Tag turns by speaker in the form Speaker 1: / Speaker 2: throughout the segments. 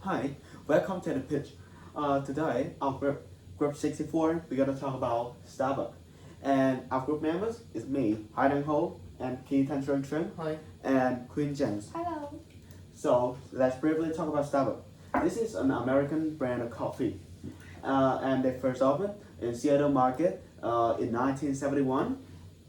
Speaker 1: Hi, welcome to the pitch. Today, our group 64, we're gonna talk about Starbucks. And our group members is me, Haidang Ho, and Ki Tan Trung Trung,
Speaker 2: Hi.
Speaker 1: and Queen James.
Speaker 3: Hello.
Speaker 1: So let's briefly talk about Starbucks. This is an American brand of coffee, and they first opened in Seattle market in 1971,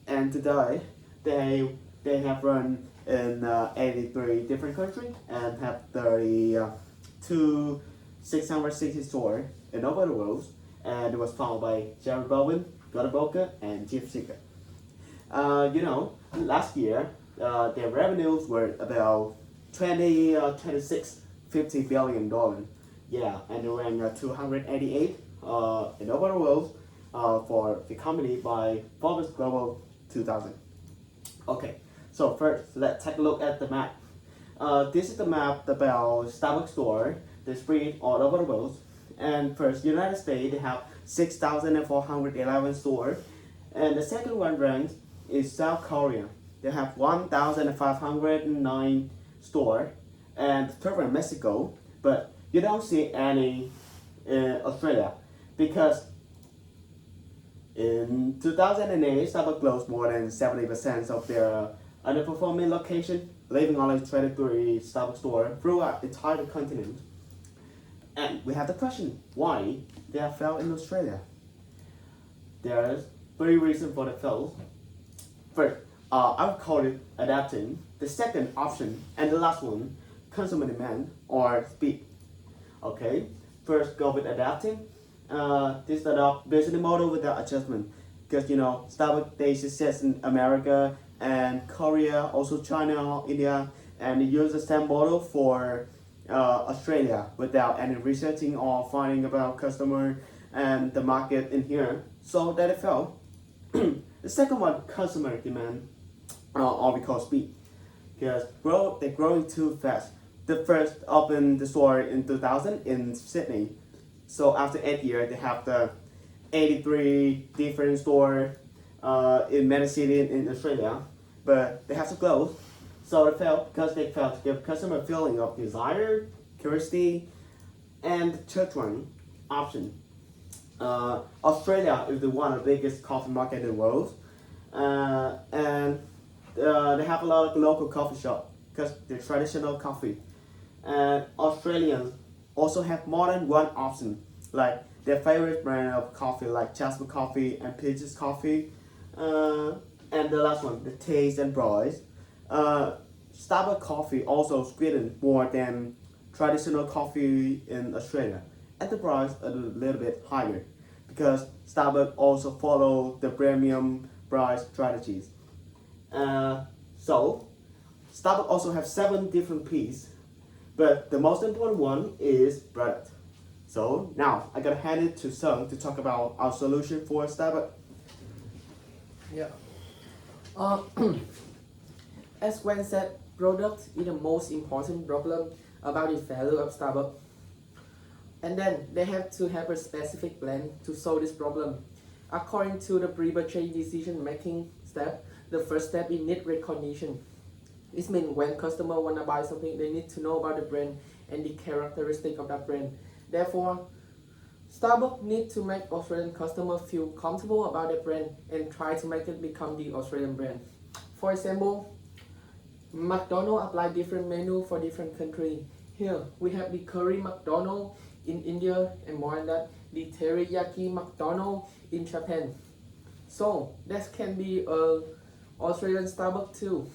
Speaker 1: and today they have run in 83 different countries and have 32 660 stores in over the world, and it was founded by Jerry Bowen, Gordon Boker, and Jeff Sicker. Last year their revenues were about 26 billion dollars. Yeah, and they ranked 288 in over the world for the company by Forbes Global 2000. Okay, so first let's take a look at the map. This is the map about Starbucks store. They spread all over the world. And first, United States, they have 6,411 stores. And the second one ranked is South Korea. They have 1,509 stores. And the third one, Mexico. But you don't see any in Australia because in 2008, Starbucks closed more than 70% of their underperforming location, leaving only 23 Starbucks stores throughout the entire continent. And we have the question, why they have failed in Australia? There's three reasons for the fail. First, I would call it adapting. The second option, and the last one, consumer demand or speed. Okay, first go with adapting. This is a business model without adjustment. Because Starbucks they success in America and Korea, also China, India, and they use the same model for Australia without any researching or finding about customer and the market in here. So that it fell. The second one, consumer demand, or we call speed, because they're growing too fast. The first opened the store in 2000 in Sydney. So after 8 years, they have the 83 different stores in many cities in Australia, but they have to close. So they failed because they failed to give customer a feeling of desire, curiosity, and the third one, option. Australia is the one of the biggest coffee market in the world, and they have a lot of local coffee shop because they're traditional coffee. And Australians also have more than one option, like their favorite brand of coffee, like Jasmine Coffee and Peaches Coffee. And the last one, the taste and price. Starbucks coffee also sweetened more than traditional coffee in Australia, and the price a little bit higher because Starbucks also follow the premium price strategies. So Starbucks also have 7 different P's, but the most important one is product. So now I gotta hand it to Sung to talk about our solution for Starbucks.
Speaker 2: Yeah. Uh, as Gwen said, product is the most important problem about the value of Starbucks. And then they have to have a specific plan to solve this problem. According to the pre-purchase decision making step, the first step is need recognition. This means when customer wanna buy something, they need to know about the brand and the characteristic of that brand. Therefore, Starbucks need to make Australian customers feel comfortable about the brand and try to make it become the Australian brand. For example, McDonald's apply different menu for different country. Here we have the curry McDonald's in India, and more than that, the teriyaki McDonald's in Japan. So that can be a Australian Starbucks too.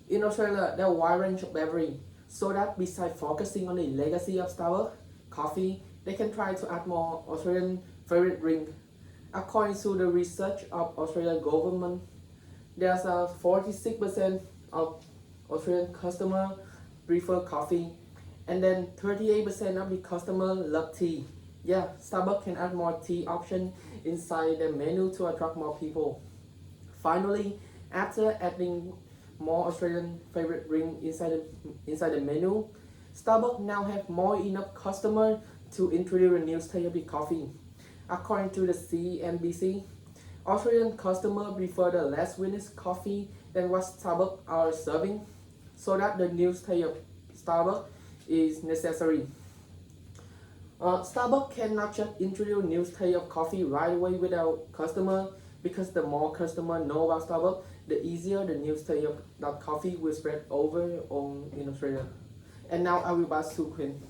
Speaker 2: In Australia, there are a wide range of beverage, so that besides focusing on the legacy of Starbucks coffee, they can try to add more Australian favorite drink. According to the research of Australian government, there's a 46% of Australian customer prefer coffee, and then 38% of the customer love tea. Yeah, Starbucks can add more tea option inside the menu to attract more people. Finally, after adding more Australian favorite drink inside the menu, Starbucks now have more enough customer to introduce a new style of coffee. According to the CNBC, Australian customers prefer the less sweetness coffee than what Starbucks are serving, so that the new style of Starbucks is necessary. Starbucks cannot just introduce new style of coffee right away without customer, because the more customer know about Starbucks, the easier the new style of that coffee will spread over in Australia. And now I will pass to Quinn.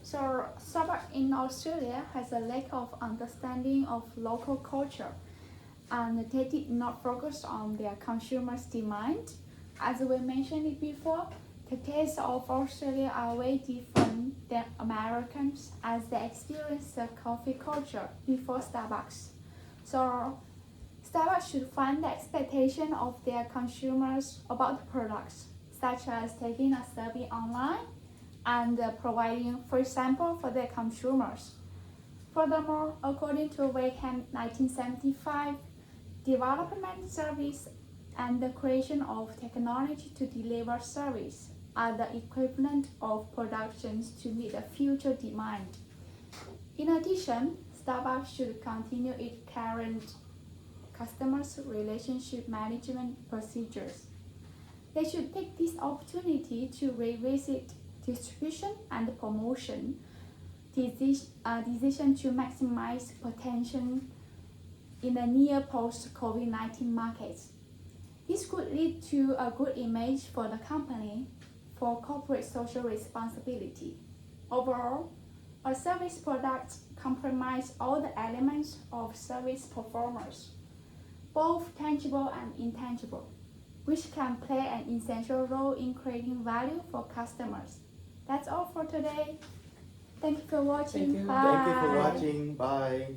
Speaker 3: So, Starbucks in Australia has a lack of understanding of local culture, and they did not focus on their consumers' demand. As we mentioned it before, the tastes of Australia are way different than Americans, as they experience the coffee culture before Starbucks. So, Starbucks should fund the expectation of their consumers about the products, such as taking a survey online and providing free sample for their consumers. Furthermore, according to Wakeham 1975, development service and the creation of technology to deliver service are the equivalent of productions to meet the future demand. In addition, Starbucks should continue its current customers' relationship management procedures. They should take this opportunity to revisit distribution and promotion decision to maximize potential in the near post-COVID-19 markets. This could lead to a good image for the company for corporate social responsibility. Overall, a service product comprises all the elements of service performance, both tangible and intangible, which can play an essential role in creating value for customers. That's all for today. Thank you for watching.
Speaker 2: Thank you.
Speaker 3: Bye.
Speaker 1: Thank you for watching. Bye.